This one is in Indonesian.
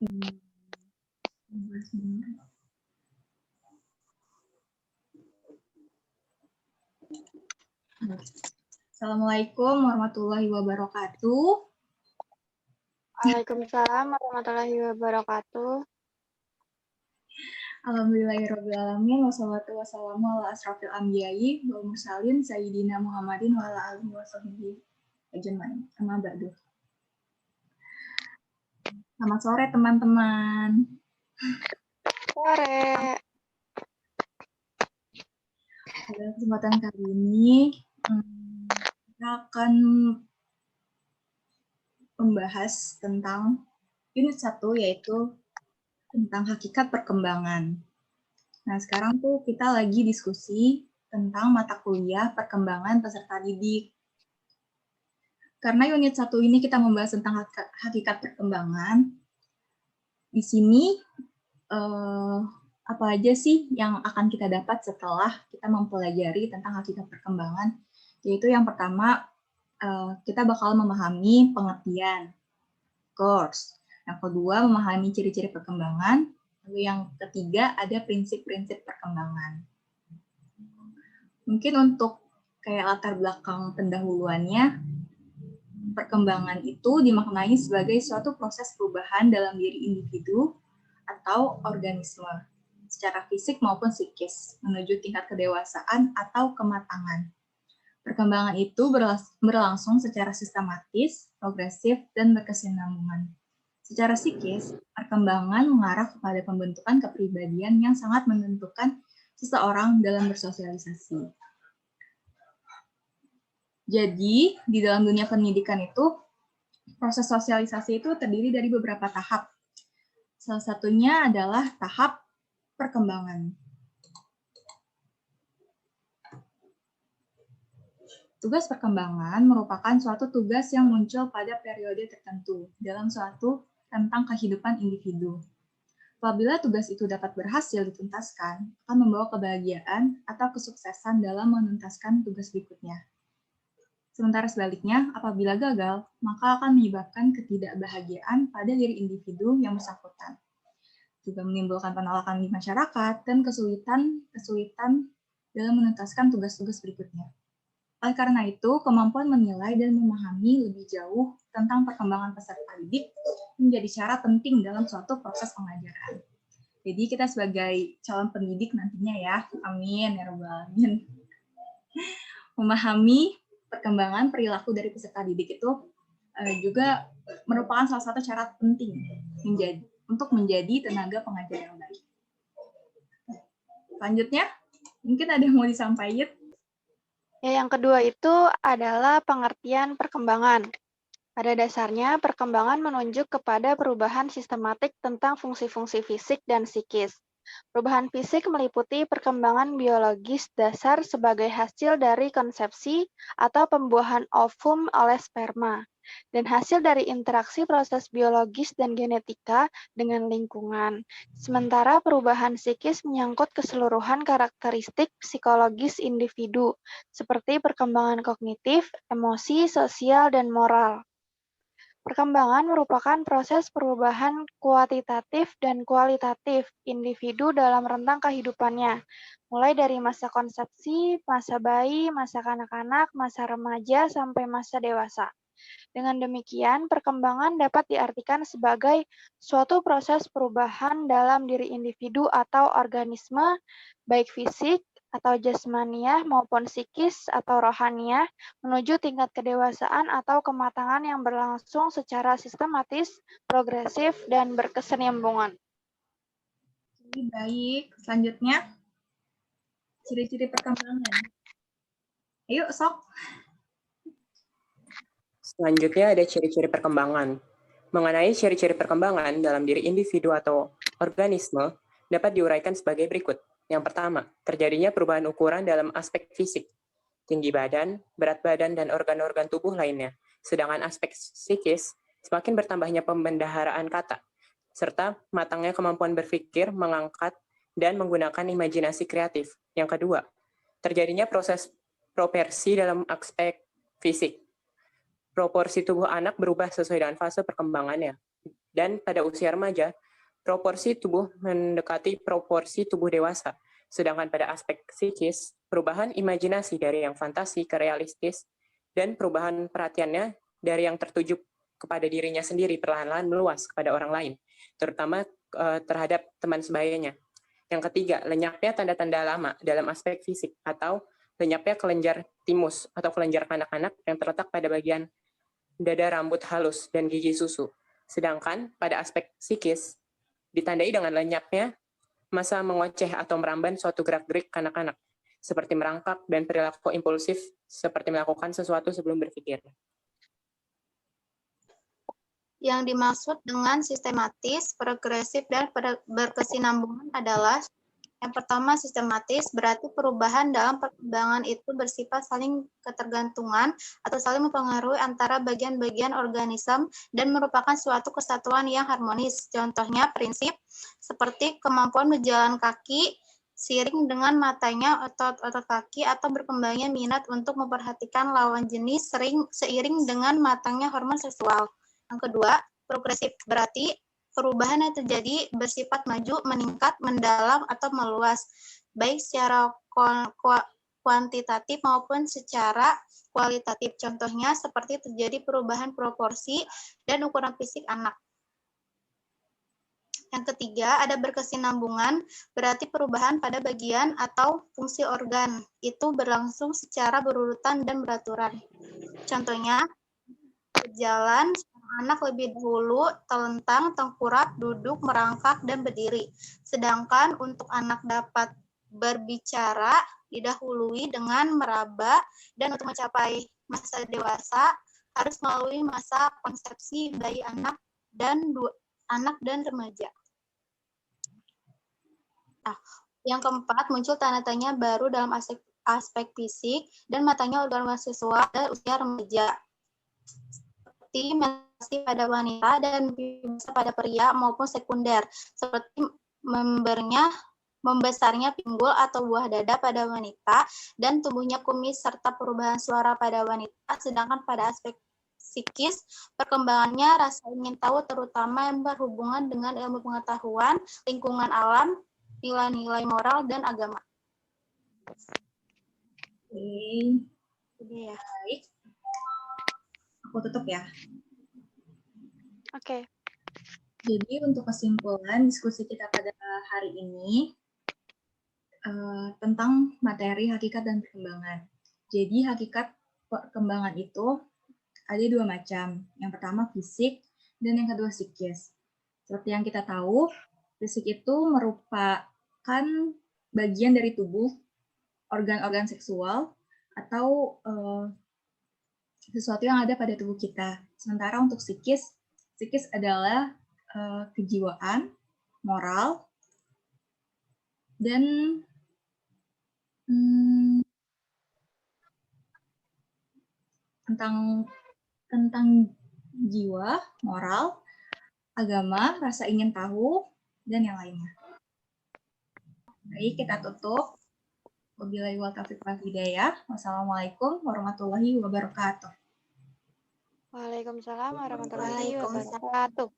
Assalamualaikum warahmatullahi wabarakatuh. Waalaikumsalam warahmatullahi wabarakatuh. Alhamdulillahirrahmanirrahim. Wassalatu wassalamu ala asrafil anbiya'i wal mursalin sayyidina Muhammadin wa ala alihi wa sahbihi ajmain. Amma ba'du. Selamat sore teman-teman. Sore. Pada kesempatan kali ini kita akan membahas tentang unit 1, yaitu tentang hakikat perkembangan. Nah, sekarang tuh kita lagi diskusi tentang mata kuliah perkembangan peserta didik. Karena unit 1 ini kita membahas tentang hakikat perkembangan, di sini apa aja sih yang akan kita dapat setelah kita mempelajari tentang hakikat perkembangan? Yaitu yang pertama, kita bakal memahami pengertian, course. Yang kedua, memahami ciri-ciri perkembangan. Lalu yang ketiga, ada prinsip-prinsip perkembangan. Mungkin untuk kayak latar belakang pendahuluannya, perkembangan itu dimaknai sebagai suatu proses perubahan dalam diri individu atau organisme, secara fisik maupun psikis, menuju tingkat kedewasaan atau kematangan. Perkembangan itu berlangsung secara sistematis, progresif, dan berkesinambungan. Secara psikis, perkembangan mengarah kepada pembentukan kepribadian yang sangat menentukan seseorang dalam bersosialisasi. Jadi, di dalam dunia pendidikan itu, proses sosialisasi itu terdiri dari beberapa tahap. Salah satunya adalah tahap perkembangan. Tugas perkembangan merupakan suatu tugas yang muncul pada periode tertentu dalam suatu tentang kehidupan individu. Apabila tugas itu dapat berhasil dituntaskan, akan membawa kebahagiaan atau kesuksesan dalam menuntaskan tugas berikutnya. Sementara sebaliknya, apabila gagal, maka akan menyebabkan ketidakbahagiaan pada diri individu yang bersangkutan. Juga menimbulkan penolakan di masyarakat dan kesulitan dalam menuntaskan tugas-tugas berikutnya. Oleh karena itu, kemampuan menilai dan memahami lebih jauh tentang perkembangan peserta didik menjadi syarat penting dalam suatu proses pengajaran. Jadi kita sebagai calon pendidik nantinya ya, amin ya rabbal alamin, memahami perkembangan perilaku dari peserta didik itu juga merupakan salah satu syarat penting untuk menjadi tenaga pengajar yang baik. Selanjutnya, mungkin ada yang mau disampaikan? Ya, yang kedua itu adalah pengertian perkembangan. Pada dasarnya, perkembangan menunjuk kepada perubahan sistematik tentang fungsi-fungsi fisik dan psikis. Perubahan fisik meliputi perkembangan biologis dasar sebagai hasil dari konsepsi atau pembuahan ovum oleh sperma, dan hasil dari interaksi proses biologis dan genetika dengan lingkungan. Sementara perubahan psikis menyangkut keseluruhan karakteristik psikologis individu, seperti perkembangan kognitif, emosi, sosial, dan moral. Perkembangan merupakan proses perubahan kuantitatif dan kualitatif individu dalam rentang kehidupannya, mulai dari masa konsepsi, masa bayi, masa kanak-kanak, masa remaja, sampai masa dewasa. Dengan demikian, perkembangan dapat diartikan sebagai suatu proses perubahan dalam diri individu atau organisme, baik fisik atau jasmaniah maupun psikis atau rohaniah, menuju tingkat kedewasaan atau kematangan yang berlangsung secara sistematis, progresif, dan berkesinambungan. Baik, selanjutnya ciri-ciri perkembangan. Ayo, sok. Selanjutnya ada ciri-ciri perkembangan. Mengenai ciri-ciri perkembangan dalam diri individu atau organisme dapat diuraikan sebagai berikut. Yang pertama, terjadinya perubahan ukuran dalam aspek fisik, tinggi badan, berat badan, dan organ-organ tubuh lainnya. Sedangkan aspek psikis, semakin bertambahnya pembendaharaan kata, serta matangnya kemampuan berpikir, mengangkat, dan menggunakan imajinasi kreatif. Yang kedua, terjadinya proses proporsi dalam aspek fisik. Proporsi tubuh anak berubah sesuai dengan fase perkembangannya. Dan pada usia remaja, proporsi tubuh mendekati proporsi tubuh dewasa. Sedangkan pada aspek psikis, perubahan imajinasi dari yang fantasi ke realistis, dan perubahan perhatiannya dari yang tertuju kepada dirinya sendiri perlahan-lahan meluas kepada orang lain, terutama terhadap teman sebayanya. Yang ketiga, lenyapnya tanda-tanda lama dalam aspek fisik atau lenyapnya kelenjar timus atau kelenjar kanak-kanak yang terletak pada bagian dada, rambut halus, dan gigi susu. Sedangkan pada aspek psikis, ditandai dengan lenyapnya masa mengoceh atau meramban suatu gerak-gerik kanak-kanak, seperti merangkak dan perilaku impulsif seperti melakukan sesuatu sebelum berpikir. Yang dimaksud dengan sistematis, progresif, dan berkesinambungan adalah yang pertama, sistematis berarti perubahan dalam perkembangan itu bersifat saling ketergantungan atau saling mempengaruhi antara bagian-bagian organisme dan merupakan suatu kesatuan yang harmonis. Contohnya prinsip seperti kemampuan berjalan kaki seiring dengan matanya otot-otot kaki atau berkembangnya minat untuk memperhatikan lawan jenis seiring dengan matangnya hormon seksual. Yang kedua, progresif berarti perubahan yang terjadi bersifat maju, meningkat, mendalam, atau meluas, baik secara kuantitatif maupun secara kualitatif. Contohnya seperti terjadi perubahan proporsi dan ukuran fisik anak. Yang ketiga, ada berkesinambungan, berarti perubahan pada bagian atau fungsi organ. Itu berlangsung secara berurutan dan beraturan. Contohnya, berjalan, anak lebih dahulu telentang, tengkurap, duduk, merangkak, dan berdiri. Sedangkan untuk anak dapat berbicara didahului dengan meraba, dan untuk mencapai masa dewasa harus melalui masa konsepsi bayi anak dan remaja. Nah, yang keempat, muncul tanda tanya baru dalam aspek fisik dan matangnya organ seksual pada usia remaja. Seperti menstruasi pada wanita dan bisa pada pria maupun sekunder, seperti membesarnya pinggul atau buah dada pada wanita dan tumbuhnya kumis serta perubahan suara pada wanita. Sedangkan pada aspek psikis, perkembangannya rasa ingin tahu terutama yang berhubungan dengan ilmu pengetahuan, lingkungan alam, nilai-nilai moral, dan agama. Oke, Jadi ya. baik. Aku tutup ya. Oke. Jadi untuk kesimpulan diskusi kita pada hari ini tentang materi hakikat dan perkembangan. Jadi hakikat perkembangan itu ada dua macam. Yang pertama fisik dan yang kedua psikis. Seperti yang kita tahu, fisik itu merupakan bagian dari tubuh, organ-organ seksual, atau sesuatu yang ada pada tubuh kita. Sementara untuk psikis adalah kejiwaan, moral, dan tentang jiwa, moral, agama, rasa ingin tahu, dan yang lainnya. Baik, kita tutup. Wabillahi taufiq wal hidayah. Wassalamualaikum warahmatullahi wabarakatuh. Waalaikumsalam warahmatullahi wabarakatuh.